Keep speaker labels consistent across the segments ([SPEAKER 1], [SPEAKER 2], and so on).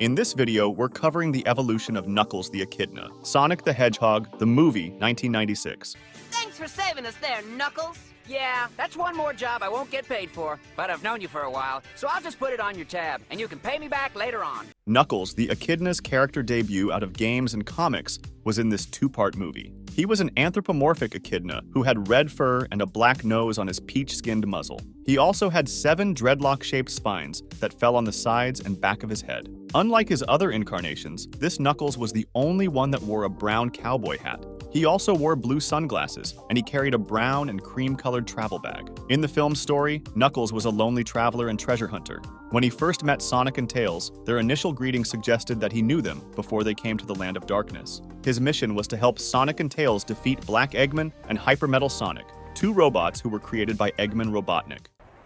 [SPEAKER 1] In this video, we're covering the evolution of Knuckles the Echidna, Sonic the Hedgehog, the movie, 1996.
[SPEAKER 2] Thanks for saving us there, Knuckles.
[SPEAKER 3] Yeah, that's one more job I won't get paid for, but I've known you for a while, so I'll just put it on your tab, and you can pay me back later on.
[SPEAKER 1] Knuckles, the Echidna's character debut out of games and comics, was in this two-part movie. He was an anthropomorphic echidna who had red fur and a black nose on his peach-skinned muzzle. He also had 7 dreadlock-shaped spines that fell on the sides and back of his head. Unlike his other incarnations, this Knuckles was the only one that wore a brown cowboy hat. He also wore blue sunglasses, and he carried a brown and cream-colored travel bag. In the film's story, Knuckles was a lonely traveler and treasure hunter. When he first met Sonic and Tails, their initial greeting suggested that he knew them before they came to the Land of Darkness. His mission was to help Sonic and Tails defeat Black Eggman and Hyper Metal Sonic, 2 robots who were created by Eggman Robotnik.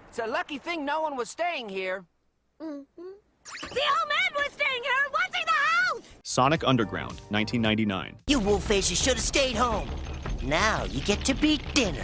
[SPEAKER 3] It's a lucky thing no one was staying here.
[SPEAKER 2] The old man was staying here. What's in the house?
[SPEAKER 1] Sonic Underground, 1999.
[SPEAKER 4] You wolf faces should have stayed home. Now you get to beat dinner.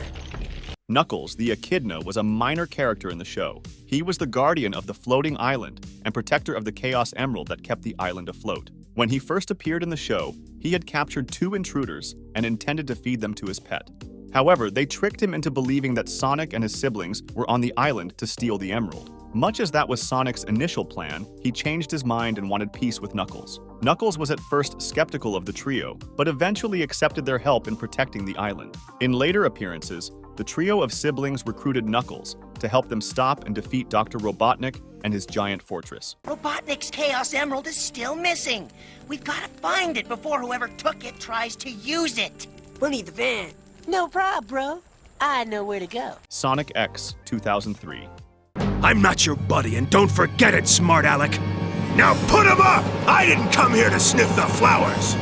[SPEAKER 1] Knuckles, the Echidna, was a minor character in the show. He was the guardian of the floating island and protector of the Chaos Emerald that kept the island afloat. When he first appeared in the show, he had captured 2 intruders and intended to feed them to his pet. However, they tricked him into believing that Sonic and his siblings were on the island to steal the emerald. Much as that was Sonic's initial plan, he changed his mind and wanted peace with Knuckles. Knuckles was at first skeptical of the trio, but eventually accepted their help in protecting the island. In later appearances, the trio of siblings recruited Knuckles to help them stop and defeat Dr. Robotnik and his giant fortress.
[SPEAKER 4] Robotnik's Chaos Emerald is still missing. We've got to find it before whoever took it tries to use it.
[SPEAKER 5] We'll need the van. No problem, bro. I know where to go.
[SPEAKER 1] Sonic X, 2003.
[SPEAKER 6] I'm not your buddy, and don't forget it, smart Alec. Now put him up! I didn't come here to sniff the flowers!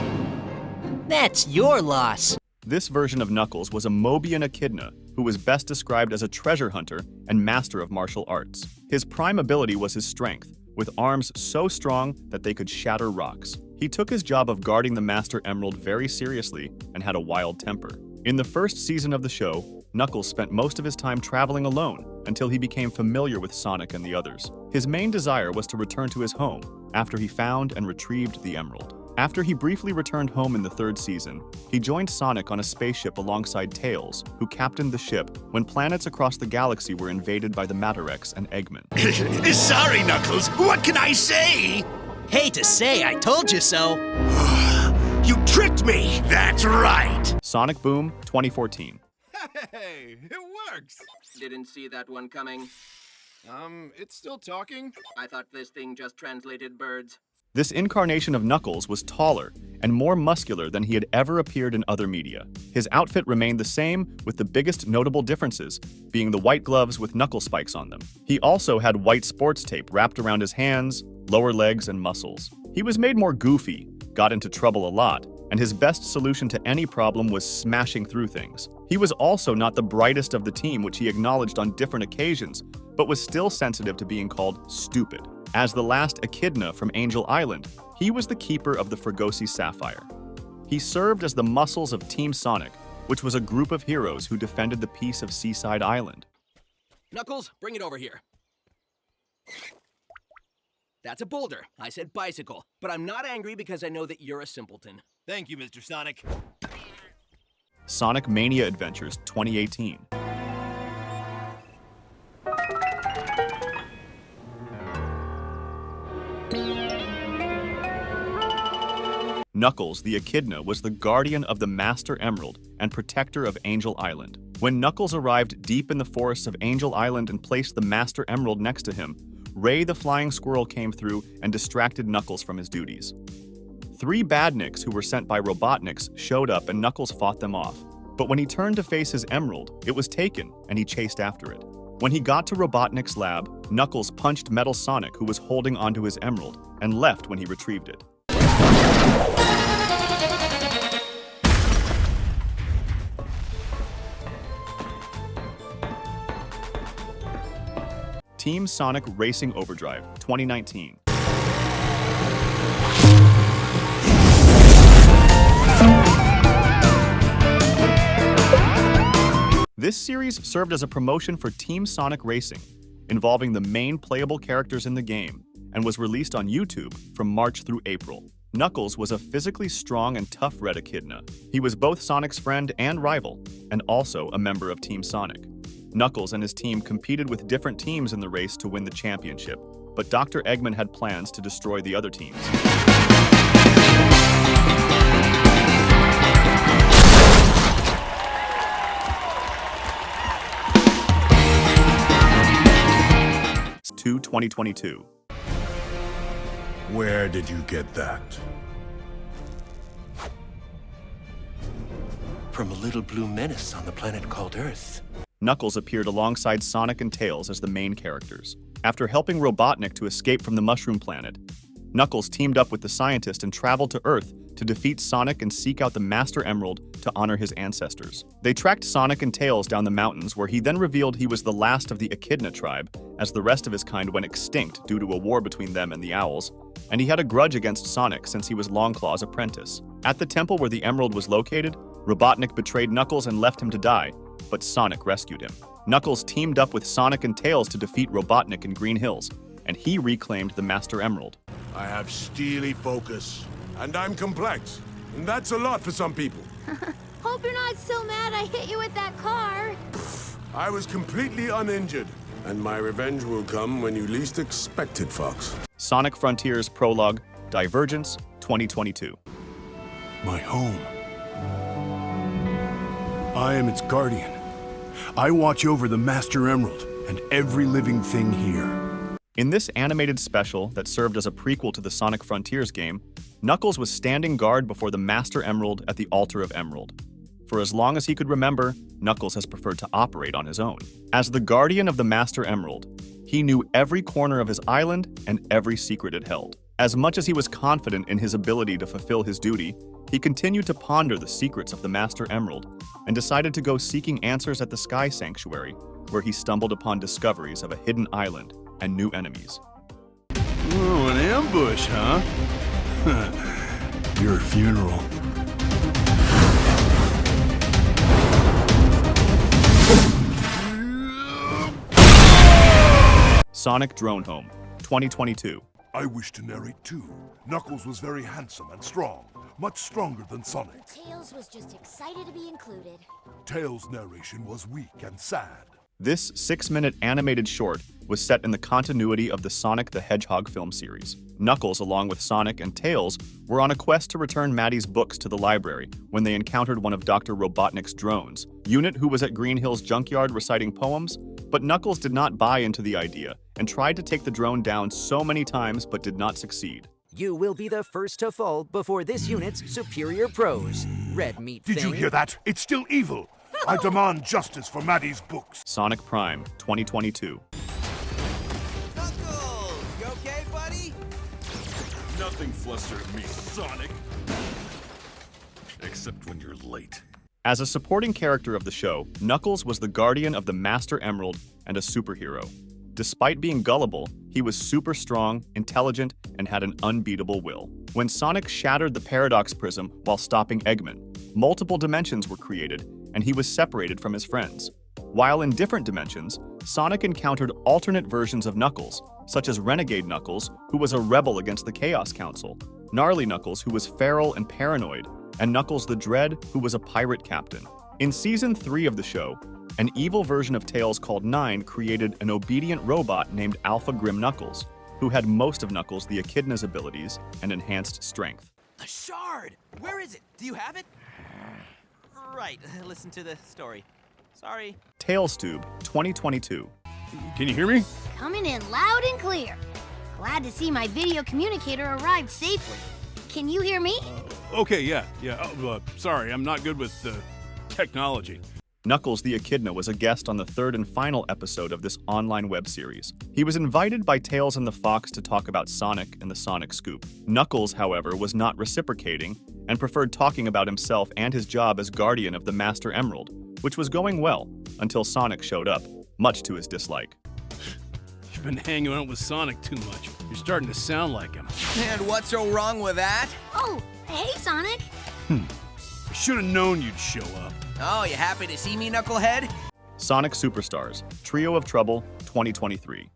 [SPEAKER 5] That's your loss.
[SPEAKER 1] This version of Knuckles was a Mobian echidna who was best described as a treasure hunter and master of martial arts. His prime ability was his strength, with arms so strong that they could shatter rocks. He took his job of guarding the Master Emerald very seriously and had a wild temper. In the first season of the show, Knuckles spent most of his time traveling alone until he became familiar with Sonic and the others. His main desire was to return to his home after he found and retrieved the emerald. After he briefly returned home in the 3rd season, he joined Sonic on a spaceship alongside Tails, who captained the ship when planets across the galaxy were invaded by the Matarex and Eggman.
[SPEAKER 6] Sorry, Knuckles. What can I say?
[SPEAKER 5] Hate to say, I told you so.
[SPEAKER 6] You tricked me! That's right!
[SPEAKER 1] Sonic Boom, 2014.
[SPEAKER 7] Hey, it works!
[SPEAKER 3] Didn't see that one coming.
[SPEAKER 7] It's still talking?
[SPEAKER 3] I thought this thing just translated birds.
[SPEAKER 1] This incarnation of Knuckles was taller and more muscular than he had ever appeared in other media. His outfit remained the same, with the biggest notable differences being the white gloves with knuckle spikes on them. He also had white sports tape wrapped around his hands, lower legs, and muscles. He was made more goofy, got into trouble a lot, and his best solution to any problem was smashing through things. He was also not the brightest of the team, which he acknowledged on different occasions, but was still sensitive to being called stupid. As the last Echidna from Angel Island, he was the keeper of the Fregosi Sapphire. He served as the muscles of Team Sonic, which was a group of heroes who defended the peace of Seaside Island.
[SPEAKER 8] Knuckles, bring it over here. That's a boulder. I said bicycle. But I'm not angry because I know that you're a simpleton.
[SPEAKER 7] Thank you, Mr. Sonic.
[SPEAKER 1] Sonic Mania Adventures 2018. Knuckles, the Echidna, was the guardian of the Master Emerald and protector of Angel Island. When Knuckles arrived deep in the forests of Angel Island and placed the Master Emerald next to him, Ray the Flying Squirrel came through and distracted Knuckles from his duties. 3 badniks who were sent by Robotniks showed up and Knuckles fought them off. But when he turned to face his emerald, it was taken and he chased after it. When he got to Robotnik's lab, Knuckles punched Metal Sonic, who was holding onto his emerald, and left when he retrieved it. Team Sonic Racing Overdrive, 2019. This series served as a promotion for Team Sonic Racing, involving the main playable characters in the game and was released on YouTube from March through April. Knuckles was a physically strong and tough red Echidna. He was both Sonic's friend and rival, and also a member of Team Sonic. Knuckles and his team competed with different teams in the race to win the championship, but Dr. Eggman had plans to destroy the other teams. To 2022.
[SPEAKER 6] Where did you get that?
[SPEAKER 9] From a little blue menace on the planet called Earth.
[SPEAKER 1] Knuckles appeared alongside Sonic and Tails as the main characters. After helping Robotnik to escape from the Mushroom Planet, Knuckles teamed up with the scientist and traveled to Earth to defeat Sonic and seek out the Master Emerald to honor his ancestors. They tracked Sonic and Tails down the mountains, where he then revealed he was the last of the Echidna tribe, as the rest of his kind went extinct due to a war between them and the Owls, and he had a grudge against Sonic since he was Longclaw's apprentice. At the temple where the emerald was located, Robotnik betrayed Knuckles and left him to die, but Sonic rescued him. Knuckles teamed up with Sonic and Tails to defeat Robotnik in Green Hills, and he reclaimed the Master Emerald.
[SPEAKER 6] I have steely focus, and I'm complex, and that's a lot for some people.
[SPEAKER 2] Hope you're not so mad I hit you with that car.
[SPEAKER 6] I was completely uninjured, and my revenge will come when you least expect it, Fox.
[SPEAKER 1] Sonic Frontiers Prologue, Divergence, 2022.
[SPEAKER 6] My home. I am its guardian. I watch over the Master Emerald and every living thing here.
[SPEAKER 1] In this animated special that served as a prequel to the Sonic Frontiers game, Knuckles was standing guard before the Master Emerald at the Altar of Emerald. For as long as he could remember, Knuckles has preferred to operate on his own. As the guardian of the Master Emerald, he knew every corner of his island and every secret it held. As much as he was confident in his ability to fulfill his duty, he continued to ponder the secrets of the Master Emerald and decided to go seeking answers at the Sky Sanctuary, where he stumbled upon discoveries of a hidden island and new enemies.
[SPEAKER 6] Oh, an ambush, huh? Your funeral.
[SPEAKER 1] Sonic Drone Home, 2022.
[SPEAKER 10] I wish to narrate too. Knuckles was very handsome and strong, much stronger than Sonic.
[SPEAKER 2] Tails was just excited to be included.
[SPEAKER 10] Tails' narration was weak and sad.
[SPEAKER 1] This 6-minute animated short was set in the continuity of the Sonic the Hedgehog film series. Knuckles, along with Sonic and Tails, were on a quest to return Maddie's books to the library when they encountered one of Dr. Robotnik's drones, Unit, who was at Green Hill's junkyard reciting poems, but Knuckles did not buy into the idea and tried to take the drone down so many times but did not succeed.
[SPEAKER 3] You will be the first to fall before this unit's superior pros. Red meat
[SPEAKER 10] Did you hear that? It's still evil. I demand justice for Maddie's books.
[SPEAKER 1] Sonic Prime, 2022.
[SPEAKER 8] Knuckles! You okay, buddy?
[SPEAKER 10] Nothing flustered me, Sonic. Except when you're late.
[SPEAKER 1] As a supporting character of the show, Knuckles was the guardian of the Master Emerald and a superhero. Despite being gullible, he was super strong, intelligent, and had an unbeatable will. When Sonic shattered the Paradox Prism while stopping Eggman, multiple dimensions were created, and he was separated from his friends. While in different dimensions, Sonic encountered alternate versions of Knuckles, such as Renegade Knuckles, who was a rebel against the Chaos Council, Gnarly Knuckles, who was feral and paranoid, and Knuckles the Dread, who was a pirate captain. In Season 3 of the show, an evil version of Tails called Nine created an obedient robot named Alpha Grim Knuckles, who had most of Knuckles the Echidna's abilities and enhanced strength.
[SPEAKER 8] A shard! Where is it? Do you have it? Right, listen to the story. Sorry.
[SPEAKER 1] TailsTube, 2022.
[SPEAKER 6] Can you hear me?
[SPEAKER 2] Coming in loud and clear. Glad to see my video communicator arrived safely. Can you hear me?
[SPEAKER 6] Okay, yeah. Sorry, I'm not good with technology.
[SPEAKER 1] Knuckles the Echidna was a guest on the third and final episode of this online web series. He was invited by Tails and the Fox to talk about Sonic and the Sonic Scoop. Knuckles, however, was not reciprocating and preferred talking about himself and his job as guardian of the Master Emerald, which was going well until Sonic showed up, much to his dislike.
[SPEAKER 6] You've been hanging out with Sonic too much. You're starting to sound like him.
[SPEAKER 8] And what's so wrong with that?
[SPEAKER 2] Oh, hey, Sonic.
[SPEAKER 6] I should have known you'd show up.
[SPEAKER 8] Oh, you happy to see me, Knucklehead?
[SPEAKER 1] Sonic Superstars, Trio of Trouble, 2023.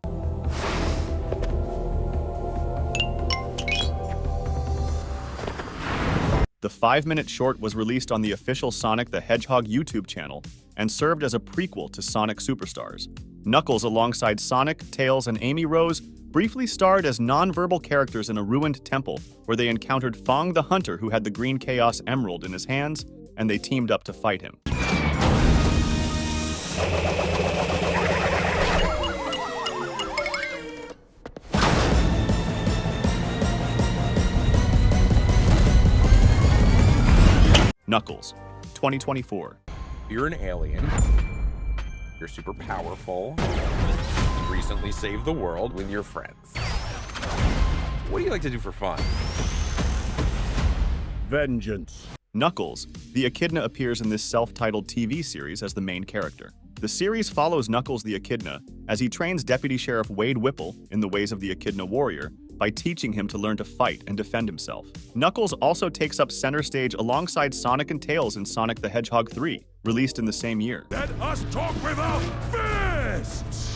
[SPEAKER 1] 5-minute short was released on the official Sonic the Hedgehog YouTube channel and served as a prequel to Sonic Superstars. Knuckles, alongside Sonic, Tails, and Amy Rose, briefly starred as non-verbal characters in a ruined temple where they encountered Fong the Hunter, who had the Green Chaos Emerald in his hands, and they teamed up to fight him. Knuckles, 2024.
[SPEAKER 11] You're an alien. You're super powerful. You recently saved the world with your friends. What do you like to do for fun?
[SPEAKER 1] Vengeance. Knuckles, the Echidna, appears in this self-titled TV series as the main character. The series follows Knuckles the Echidna as he trains Deputy Sheriff Wade Whipple in the ways of the Echidna warrior by teaching him to learn to fight and defend himself. Knuckles also takes up center stage alongside Sonic and Tails in Sonic the Hedgehog 3, released in the same year.
[SPEAKER 10] Let us talk without fists!